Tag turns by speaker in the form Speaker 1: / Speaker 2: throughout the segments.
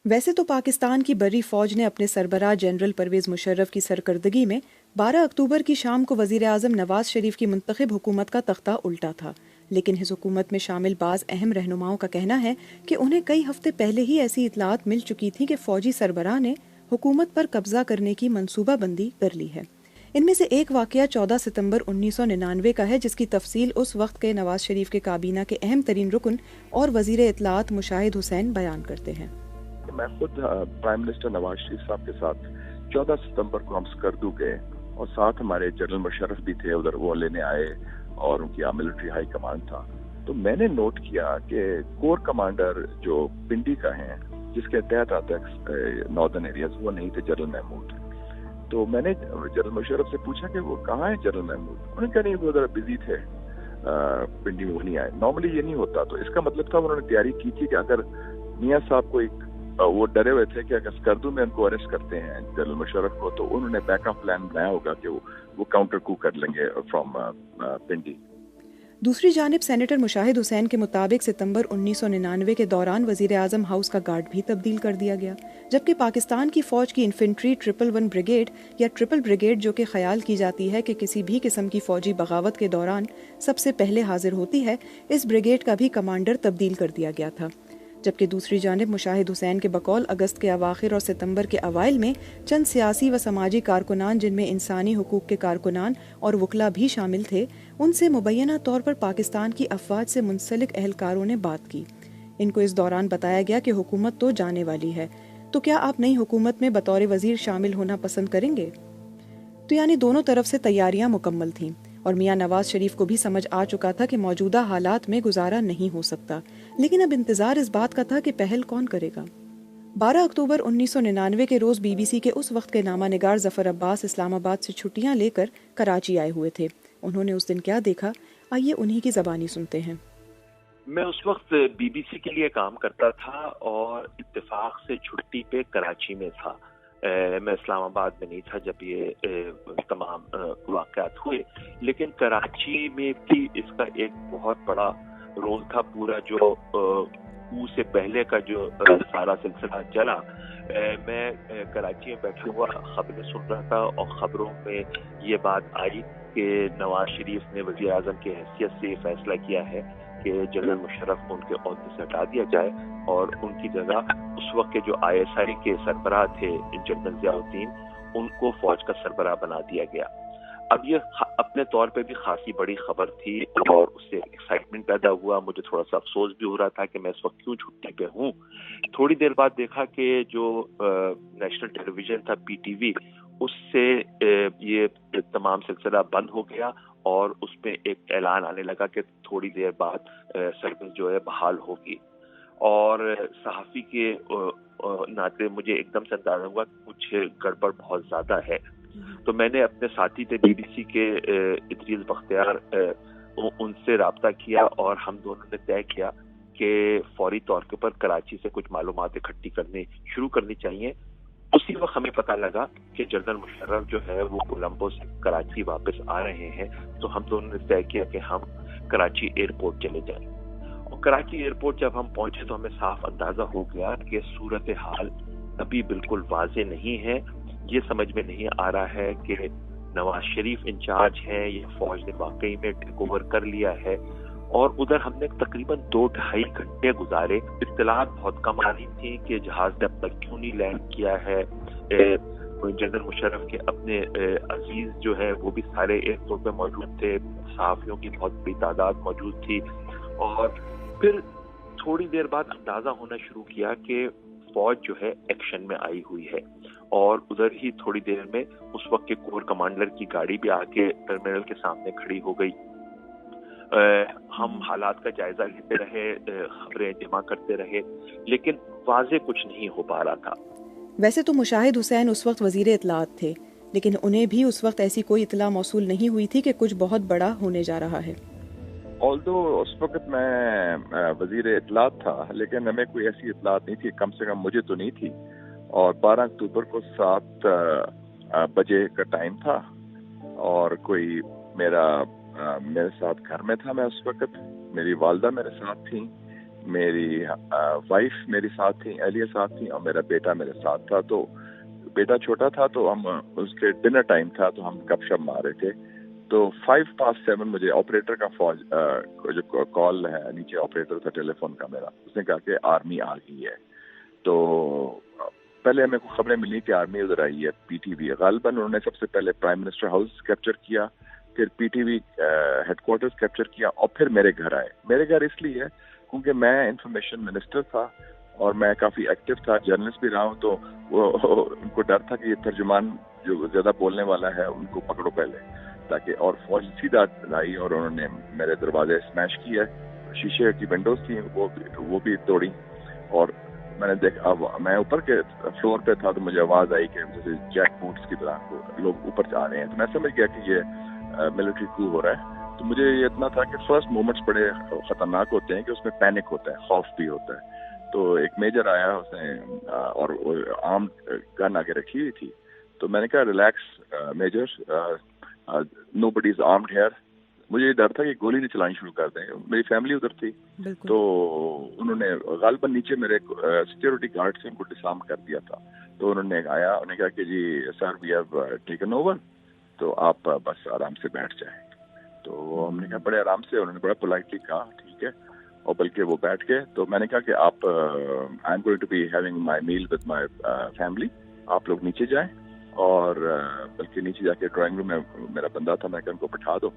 Speaker 1: ویسے تو پاکستان کی بری فوج نے اپنے سربراہ جنرل پرویز مشرف کی سرکردگی میں 12 اکتوبر کی شام کو وزیر اعظم نواز شریف کی منتخب حکومت کا تختہ الٹا تھا، لیکن اس حکومت میں شامل بعض اہم رہنماؤں کا کہنا ہے کہ انہیں کئی ہفتے پہلے ہی ایسی اطلاعات مل چکی تھی کہ فوجی سربراہ نے حکومت پر قبضہ کرنے کی منصوبہ بندی کر لی ہے۔ ان میں سے ایک واقعہ 14 ستمبر 1999 کا ہے، جس کی تفصیل اس وقت کے نواز شریف کے کابینہ کے اہم ترین رکن اور وزیر اطلاعات مشاہد حسین بیان کرتے ہیں۔
Speaker 2: میں خود پرائم منسٹر نواز شریف صاحب کے ساتھ 14 ستمبر کو ہم سکردو گئے اور ساتھ ہمارے جنرل مشرف بھی تھے، ادھر وہ لینے آئے اور ان کی ملٹری ہائی کمانڈ تھا۔ تو میں نے نوٹ کیا کہ کور کمانڈر جو پنڈی کا ہیں، جس کے تحت آتا ہے ناردرن ایریاز، وہ نہیں تھے جنرل محمود۔ تو میں نے جنرل مشرف سے پوچھا کہ وہ کہاں ہے جنرل محمود؟ انہوں نے کہا نہیں، وہ ذرا بزی تھے، پنڈی میں وہ نہیں آئے۔ نارملی یہ نہیں ہوتا، تو اس کا مطلب تھا انہوں نے تیاری کی تھی کہ اگر میاں صاحب کو وہ ڈرے ہوئے تھے کہ اگر سکردو میں ان کو اریسٹ کرتے ہیں جنرل مشرف کو، تو انہوں نے بیک اپ پلان بنایا ہوگا کہ وہ کاؤنٹر کو کر لیں گے فرام پنڈی۔
Speaker 1: دوسری جانب سینیٹر مشاہد حسین کے مطابق ستمبر 1999 کے دوران وزیر اعظم ہاؤس کا گارڈ بھی تبدیل کر دیا گیا، جبکہ پاکستان کی فوج کی انفنٹری 111 بریگیڈ یا ٹرپل بریگیڈ، جو کہ خیال کی جاتی ہے کہ کسی بھی قسم کی فوجی بغاوت کے دوران سب سے پہلے حاضر ہوتی ہے، اس بریگیڈ کا بھی کمانڈر تبدیل کر دیا گیا تھا۔ جبکہ دوسری جانب مشاہد حسین کے بقول اگست کے اواخر اور ستمبر کے اوائل میں چند سیاسی و سماجی کارکنان، جن میں انسانی حقوق کے کارکنان اور وکلاء بھی شامل تھے، ان سے مبینہ طور پر پاکستان کی افواج سے منسلک اہلکاروں نے بات کی۔ ان کو اس دوران بتایا گیا کہ حکومت تو جانے والی ہے، تو کیا آپ نئی حکومت میں بطور وزیر شامل ہونا پسند کریں گے؟ تو یعنی دونوں طرف سے تیاریاں مکمل تھیں، اور میاں نواز شریف کو بھی سمجھ آ چکا تھا کہ موجودہ حالات میں گزارا نہیں ہو سکتا، لیکن اب انتظار اس بات کا تھا کہ پہل کون کرے گا۔ 12 اکتوبر 1999 کے روز بی بی سی کے اس وقت کے نامہ نگار ظفر عباس اسلام آباد سے چھٹیاں لے کر کراچی آئے ہوئے تھے۔ انہوں نے اس دن کیا دیکھا، آئیے انہی کی زبانی سنتے ہیں۔
Speaker 3: میں اس وقت بی بی سی کے لیے کام کرتا تھا اور اتفاق سے چھٹی پہ کراچی میں تھا۔ میں اسلام آباد میں نہیں تھا جب یہ تمام واقعات ہوئے، لیکن کراچی میں بھی اس کا ایک بہت بڑا رول تھا۔ پورا جو سے پہلے کا جو سارا سلسلہ چلا، میں کراچی میں بیٹھا ہوا خبریں سن رہا تھا، اور خبروں میں یہ بات آئی کہ نواز شریف نے وزیر اعظم کی حیثیت سے یہ فیصلہ کیا ہے کہ جنرل مشرف کو ان کے عہدے سے ہٹا دیا جائے، اور ان کی جگہ اس وقت کے جو آئی ایس آئی کے سربراہ تھے جنرل ضیاء الدین، ان کو فوج کا سربراہ بنا دیا گیا۔ اب یہ اپنے طور پہ بھی خاصی بڑی خبر تھی، اور اس سے ایکسائٹمنٹ پیدا ہوا۔ مجھے تھوڑا سا افسوس بھی ہو رہا تھا کہ میں اس وقت کیوں چھٹی پہ ہوں۔ تھوڑی دیر بعد دیکھا کہ جو نیشنل ٹیلی ویژن تھا پی ٹی وی، اس سے یہ تمام سلسلہ بند ہو گیا، اور اس میں ایک اعلان آنے لگا کہ تھوڑی دیر بعد سروس جو ہے بحال ہوگی۔ اور صحافی کے ناطے مجھے ایک دم سے اندازہ ہوا کہ کچھ گڑبڑ بہت زیادہ ہے۔ تو میں نے اپنے ساتھی تھے بی بی سی کے ادریس بختیار، ان سے رابطہ کیا، اور ہم دونوں نے طے کیا کہ فوری طور کے پر کراچی سے کچھ معلومات اکٹھی شروع کرنی چاہیے۔ اسی وقت ہمیں پتہ لگا کہ جنرل مشرف جو ہے وہ کولمبو سے کراچی واپس آ رہے ہیں، تو ہم دونوں نے طے کیا کہ ہم کراچی ایئرپورٹ چلے جائیں۔ اور کراچی ایئرپورٹ جب ہم پہنچے تو ہمیں صاف اندازہ ہو گیا کہ صورتحال ابھی بالکل واضح نہیں ہے۔ یہ سمجھ میں نہیں آ رہا ہے کہ نواز شریف انچارج ہیں یا فوج نے واقعی میں ٹیک اوور کر لیا ہے۔ اور ادھر ہم نے تقریباً 2-2.5 گھنٹے گزارے۔ اطلاعات بہت کم آ رہی تھی کہ جہاز نے اب تک کیوں نہیں لینڈ کیا ہے۔ جنرل مشرف کے اپنے عزیز جو ہے وہ بھی سارے ایئرپورٹ پہ موجود تھے، صحافیوں کی بہت بڑی تعداد موجود تھی۔ اور پھر تھوڑی دیر بعد اندازہ ہونا شروع کیا کہ فوج جو ہے ایکشن میں آئی ہوئی ہے، اور ادھر ہی تھوڑی دیر میں اس وقت کے کور کمانڈر کی گاڑی بھی آ کے ٹرمینل کے سامنے کھڑی ہو گئی۔ ہم حالات کا جائزہ لیتے رہے، خبریں جمع کرتے رہے، لیکن واضح کچھ نہیں ہو پا رہا تھا۔
Speaker 1: ویسے تو مشاہد حسین اس وقت وزیر اطلاعات تھے، لیکن انہیں بھی اس وقت ایسی کوئی اطلاع موصول نہیں ہوئی تھی کہ کچھ بہت بڑا ہونے جا رہا ہے۔
Speaker 2: آلدو اس وقت میں وزیر اطلاعات تھا، لیکن ہمیں کوئی ایسی اطلاعات نہیں تھی، کم سے کم مجھے تو نہیں تھی۔ اور 12 اکتوبر کو 7 بجے کا ٹائم تھا، اور کوئی میرے ساتھ گھر میں تھا۔ میں اس وقت، میری والدہ میرے ساتھ تھیں، میری وائف میری ساتھ تھی، اہلیہ ساتھ تھی، اور میرا بیٹا میرے ساتھ تھا. تو بیٹا چھوٹا تھا تو ہم اس کے ڈنر ٹائم تھا تو ہم گپ شپ مار رہے تھے. تو 7:05 مجھے آپریٹر کا جو کال ہے نیچے آپریٹر تھا ٹیلی فون کا میرا، اس نے کہا کہ آرمی آ گئی ہے. تو پہلے ہمیں کو خبریں ملی کہ آرمی ادھر آئی ہے. پی ٹی وی غالباً انہوں نے سب سے پہلے پرائم منسٹر ہاؤس کیپچر کیا، پھر P T V headquarters capture کیا، اور پھر میرے گھر آئے. میرے گھر اس لیے کیونکہ میں انفارمیشن منسٹر تھا اور میں کافی ایکٹیو تھا، جرنلسٹ بھی رہا ہوں. تو وہ ان کو ڈر تھا کہ یہ ترجمان جو زیادہ بولنے والا ہے ان کو پکڑو پہلے، تاکہ اور فوج سیدھا لائی اور انہوں نے میرے دروازے اسمیش کیے، شیشے کی ونڈوز تھیں وہ بھی توڑی. اور میں نے دیکھا میں اوپر کے فلور پہ تھا تو مجھے آواز آئی کہ جیسے جیک بوٹس کی طرح لوگ اوپر آ رہے ہیں. تو میں سمجھ گیا کہ یہ ملٹری کو ہو رہا ہے. تو مجھے یہ اتنا تھا کہ فرسٹ مومنٹس بڑے خطرناک ہوتے ہیں کہ اس میں پینک ہوتا ہے، خوف بھی ہوتا ہے. تو ایک میجر آیا اس نے اور آرم گن آگے رکھی ہوئی تھی. تو میں نے کہا ریلیکس میجر، نو بڈی از آرمڈ ہیئر. مجھے یہ ڈر تھا کہ گولی نہیں چلانی شروع کر دیں. میری فیملی ادھر تھی تو انہوں نے غالباً نیچے میرے سیکورٹی گارڈ سے ان کو ڈسارم کر دیا تھا. تو انہوں نے آیا، انہوں نے کہا کہ جی سر وی ہیو ٹیکن اوور، تو آپ بس آرام سے بیٹھ جائیں. تو ہم نے کہا بڑے آرام سے، انہوں نے بڑا پولائٹلی کہا ٹھیک ہے، اور بلکہ وہ بیٹھ گئے. تو میں نے کہا کہ آپ I am going to be having my meal with my family, آپ لوگ نیچے جائیں. اور بلکہ نیچے جا کے ڈرائنگ روم میں میرا بندہ تھا، میں کہا ان کو بٹھا دو.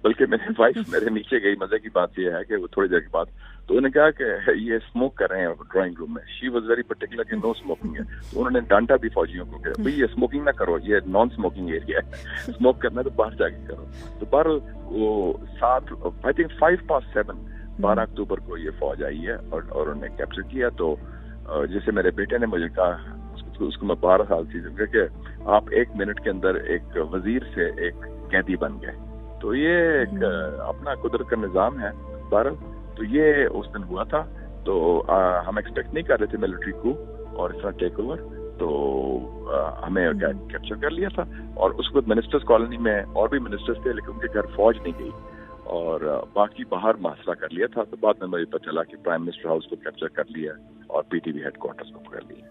Speaker 2: بلکہ میری وائف میرے نیچے گئی. مزے کی بات یہ ہے کہ وہ تھوڑی دیر کے بعد تو انہوں نے کہا کہ یہ اسموک کر رہے ہیں ڈرائنگ روم میں. شی واز ویری پرٹیکولر کہ نو اسموکنگ ہے. تو انہوں نے ڈانٹا بھی فوجیوں کو کہ بھائی یہ اسموکنگ نہ کرو، یہ نان اسموکنگ ایریا ہے، اسموک کرنا ہے تو باہر جا کے کرو. تو بہرحال وہ 7:07 12 اکتوبر کو یہ فوج آئی ہے اور انہوں نے کیپچر کیا. تو جیسے میرے بیٹے نے مجھے کہا، اس کو میں 12 سال تھی، کہ آپ 1 منٹ کے اندر ایک وزیر سے ایک قیدی بن گئے. تو یہ ایک اپنا قدرت کا نظام ہے. بہرحال تو یہ اس دن ہوا تھا. تو ہم ایکسپیکٹ نہیں کر رہے تھے ملٹری کو اور اس طرح ٹیک اوور. تو ہمیں کیپچر کر لیا تھا. اور اس وقت منسٹرز کالونی میں اور بھی منسٹرز تھے، لیکن ان کے گھر فوج نہیں گئی اور باقی باہر محاصرہ کر لیا تھا. تو بعد میں مجھے پتہ چلا کہ پرائم منسٹر ہاؤس کو کیپچر کر لیا اور P T V headquarters کو پکڑ لیا.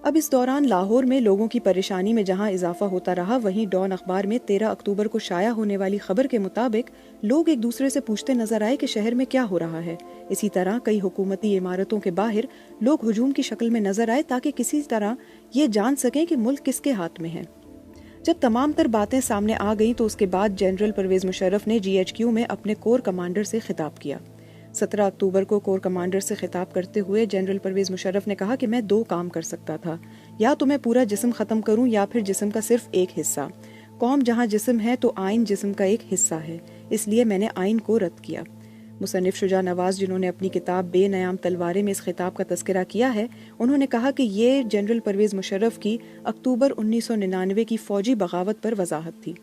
Speaker 1: اب اس دوران لاہور میں لوگوں کی پریشانی میں جہاں اضافہ ہوتا رہا، وہیں ڈان اخبار میں 13 اکتوبر کو شائع ہونے والی خبر کے مطابق لوگ ایک دوسرے سے پوچھتے نظر آئے کہ شہر میں کیا ہو رہا ہے. اسی طرح کئی حکومتی عمارتوں کے باہر لوگ ہجوم کی شکل میں نظر آئے تاکہ کسی طرح یہ جان سکیں کہ ملک کس کے ہاتھ میں ہے. جب تمام تر باتیں سامنے آ گئیں تو اس کے بعد جنرل پرویز مشرف نے جی ایچ کیو میں اپنے کور کمانڈر سے خطاب کیا. 17 اکتوبر کو کور کمانڈر سے خطاب کرتے ہوئے جنرل پرویز مشرف نے کہا کہ میں 2 کام کر سکتا تھا، یا تو میں پورا جسم ختم کروں یا پھر جسم کا صرف ایک حصہ. قوم جہاں جسم ہے تو آئین جسم کا ایک حصہ ہے، اس لیے میں نے آئین کو رد کیا. مصنف شجاع نواز، جنہوں نے اپنی کتاب بے نیام تلواریں میں اس خطاب کا تذکرہ کیا ہے، انہوں نے کہا کہ یہ جنرل پرویز مشرف کی اکتوبر 1999 کی فوجی بغاوت پر وضاحت تھی.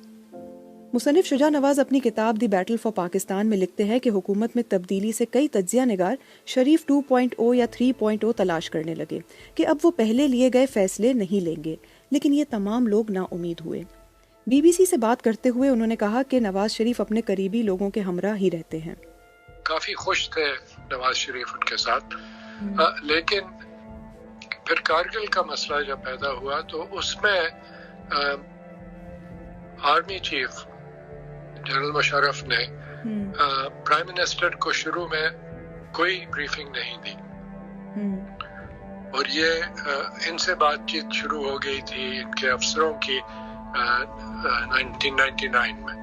Speaker 1: مصنف شجاع نواز اپنی کتاب دی بیٹل فار پاکستان میں لکھتے ہیں کہ حکومت میں تبدیلی سے کئی تجزیہ نگار شریف 2.0 یا 3.0 تلاش کرنے لگے کہ اب وہ پہلے لیے گئے فیصلے نہیں لیں گے، لیکن یہ تمام لوگ نا امید ہوئے. بی بی سی سے بات کرتے ہوئے انہوں نے کہا کہ نواز شریف اپنے قریبی لوگوں کے ہمراہ ہی رہتے ہیں.
Speaker 4: کافی خوش تھے نواز شریف ان کے ساتھ، لیکن پھر کارگل کا مسئلہ جب پیدا ہوا تو اس میں آرمی چیف جنرل مشرف نے پرائم منسٹر کو شروع میں کوئی بریفنگ نہیں دی، اور یہ ان سے بات چیت شروع ہو گئی تھی ان کے افسروں کی 1999 میں.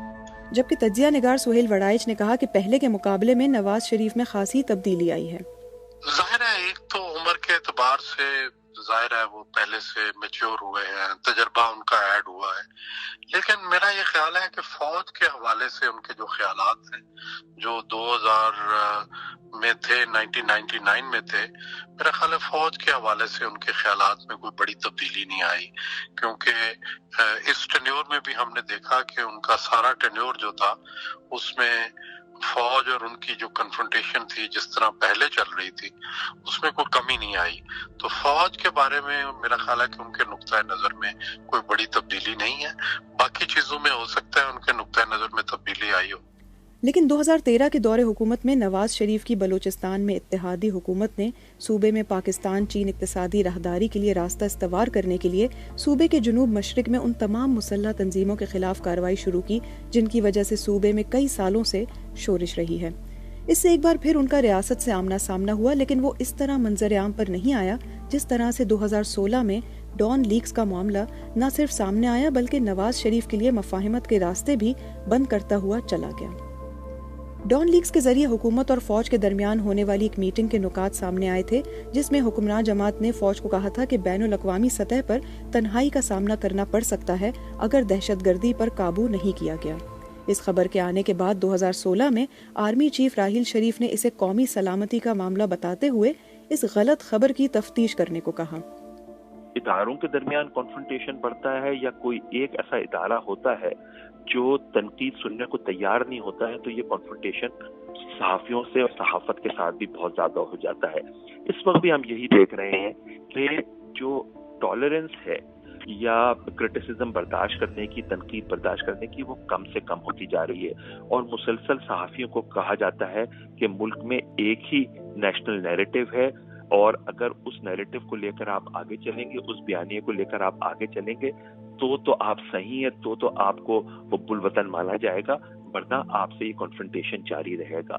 Speaker 1: جبکہ تجزیہ نگار سہیل وڑائچ نے کہا کہ پہلے کے مقابلے میں نواز شریف میں خاصی تبدیلی آئی ہے.
Speaker 5: ظاہر ہے ایک تو عمر کے اعتبار سے ظاہر ہے وہ پہلے سے میچور ہوئے ہیں، تجربہ ان کا ایڈ ہوا ہے، لیکن میرا یہ خیال ہے کہ فوج کے حوالے سے ان کے جو خیالات ہیں جو 2000 میں تھے، 1999 میں تھے، میرا خیال ہے فوج کے حوالے سے ان کے خیالات میں کوئی بڑی تبدیلی نہیں آئی، کیونکہ اس ٹینیور میں بھی ہم نے دیکھا کہ ان کا سارا ٹینیور جو تھا اس میں فوج اور ان کی جو کنفرنٹیشن تھی جس طرح پہلے چل رہی تھی اس میں کوئی کمی نہیں آئی. تو فوج کے بارے میں میرا خیال ہے کہ ان کے نقطۂ نظر میں کوئی بڑی تبدیلی نہیں ہے. باقی چیزوں میں ہو سکتا ہے ان کے نقطۂ نظر میں تبدیلی آئی ہو.
Speaker 1: لیکن 2013 کے دور حکومت میں نواز شریف کی بلوچستان میں اتحادی حکومت نے صوبے میں پاکستان چین اقتصادی راہداری کے لیے راستہ استوار کرنے کے لیے صوبے کے جنوب مشرق میں ان تمام مسلح تنظیموں کے خلاف کارروائی شروع کی جن کی وجہ سے صوبے میں کئی سالوں سے شورش رہی ہے۔ اس سے ایک بار پھر ان کا ریاست سے آمنا سامنا ہوا، لیکن وہ اس طرح منظر عام پر نہیں آیا جس طرح سے 2016 میں ڈان لیکس کا معاملہ نہ صرف سامنے آیا بلکہ نواز شریف کے لیے مفاہمت کے راستے بھی بند کرتا ہوا چلا گیا۔ ڈان لیکس کے ذریعے حکومت اور فوج کے درمیان ہونے والی ایک میٹنگ کے نکات سامنے آئے تھے جس میں حکمراں جماعت نے فوج کو کہا تھا کہ بین الاقوامی سطح پر تنہائی کا سامنا کرنا پڑ سکتا ہے اگر دہشت گردی پر قابو نہیں کیا گیا۔ اس خبر کے آنے کے بعد 2016 میں آرمی چیف راحیل شریف نے اسے قومی سلامتی کا معاملہ بتاتے ہوئے اس غلط خبر کی تفتیش کرنے کو کہا۔
Speaker 3: اداروں کے درمیان کنفرنٹیشن بڑھتا ہے یا کوئی ایک ایسا ادارہ ہوتا ہے جو تنقید سننے کو تیار نہیں ہوتا ہے تو یہ کنفرنٹیشن صحافیوں سے اور صحافت کے ساتھ بھی بہت زیادہ ہو جاتا ہے۔ اس وقت بھی ہم یہی دیکھ رہے ہیں کہ جو ٹالرنس ہے یا کرٹیسزم برداشت کرنے کی، تنقید برداشت کرنے کی، وہ کم سے کم ہوتی جا رہی ہے، اور مسلسل صحافیوں کو کہا جاتا ہے کہ ملک میں ایک ہی نیشنل نیریٹو ہے، اور اگر اس نیریٹو کو لے کر آپ آگے چلیں گے، اس بیانیے کو لے کر آپ آگے چلیں گے تو آپ صحیح ہیں، تو آپ کو حب الوطن مانا جائے گا، ورنہ آپ سے یہ کنفرنٹیشن جاری رہے گا۔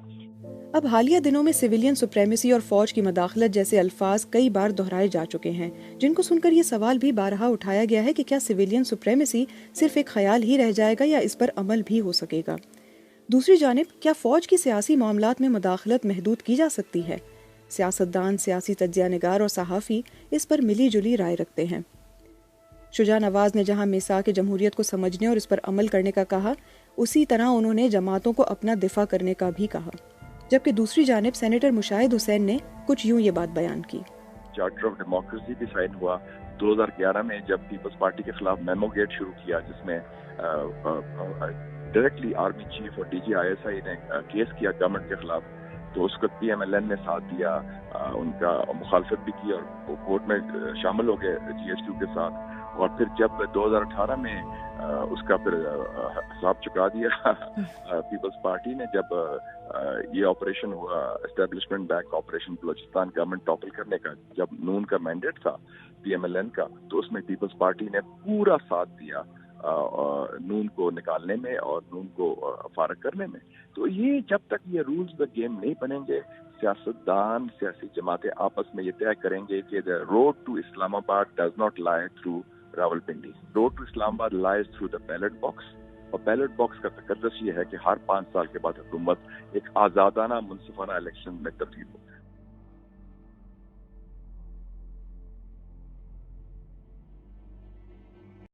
Speaker 1: اب حالیہ دنوں میں سویلین سپریمیسی اور فوج کی مداخلت جیسے الفاظ کئی بار دہرائے جا چکے ہیں، جن کو سن کر یہ سوال بھی بارہا اٹھایا گیا ہے کہ کیا سویلین سپریمیسی صرف ایک خیال ہی رہ جائے گا یا اس پر عمل بھی ہو سکے گا؟ دوسری جانب کیا فوج کی سیاسی معاملات میں مداخلت محدود کی جا سکتی ہے؟ سیاستدان، سیاسی تجزیہ نگار اور صحافی اس پر ملی جلی رائے رکھتے ہیں۔ شجاع نواز نے جہاں میثاق جمہوریت کو سمجھنے اور اس پر عمل کرنے کا کہا، اسی طرح انہوں نے جماعتوں کو اپنا دفاع کرنے کا بھی کہا، جبکہ دوسری جانب سینیٹر مشاہد حسین نے کچھ یوں یہ بات بیان کی۔
Speaker 2: چارٹر آف ڈیموکریسی بھی سائن ہوا 2011 میں جب پیپلز پارٹی کے خلاف میمو گیٹ شروع کیا، جس میں ڈائریکٹلی آرمی چیف اور D G I S I نے کیس کیا گورنمنٹ کے خلاف، تو اس کو پی ایم ایل این نے ساتھ دیا، ان کا مخالفت بھی کی اور وہ کورٹ میں شامل ہو گئے جی ایس ٹی کے ساتھ، اور پھر جب 2018 میں اس کا پھر حساب چکا دیا پیپلز پارٹی نے، جب یہ آپریشن ہوا establishment back operation Balochistan government topple کرنے کا، جب نون کا مینڈیٹ تھا پی ایم ایل این کا، تو اس میں پیپلز پارٹی نے پورا ساتھ دیا نون کو نکالنے میں اور نون کو فارغ کرنے میں۔ تو یہ جب تک یہ رولز دا گیم نہیں بنیں گے، سیاستدان، سیاسی جماعتیں آپس میں یہ طے کریں گے کہ the road to Islam Abad does not lie through Rawalpindi. road to Islam Abad lies through the ballot box. اور بیلٹ باکس کا تقدس یہ ہے کہ ہر 5 سال کے بعد حکومت ایک آزادانہ منصفانہ الیکشن میں تبدیل ہو۔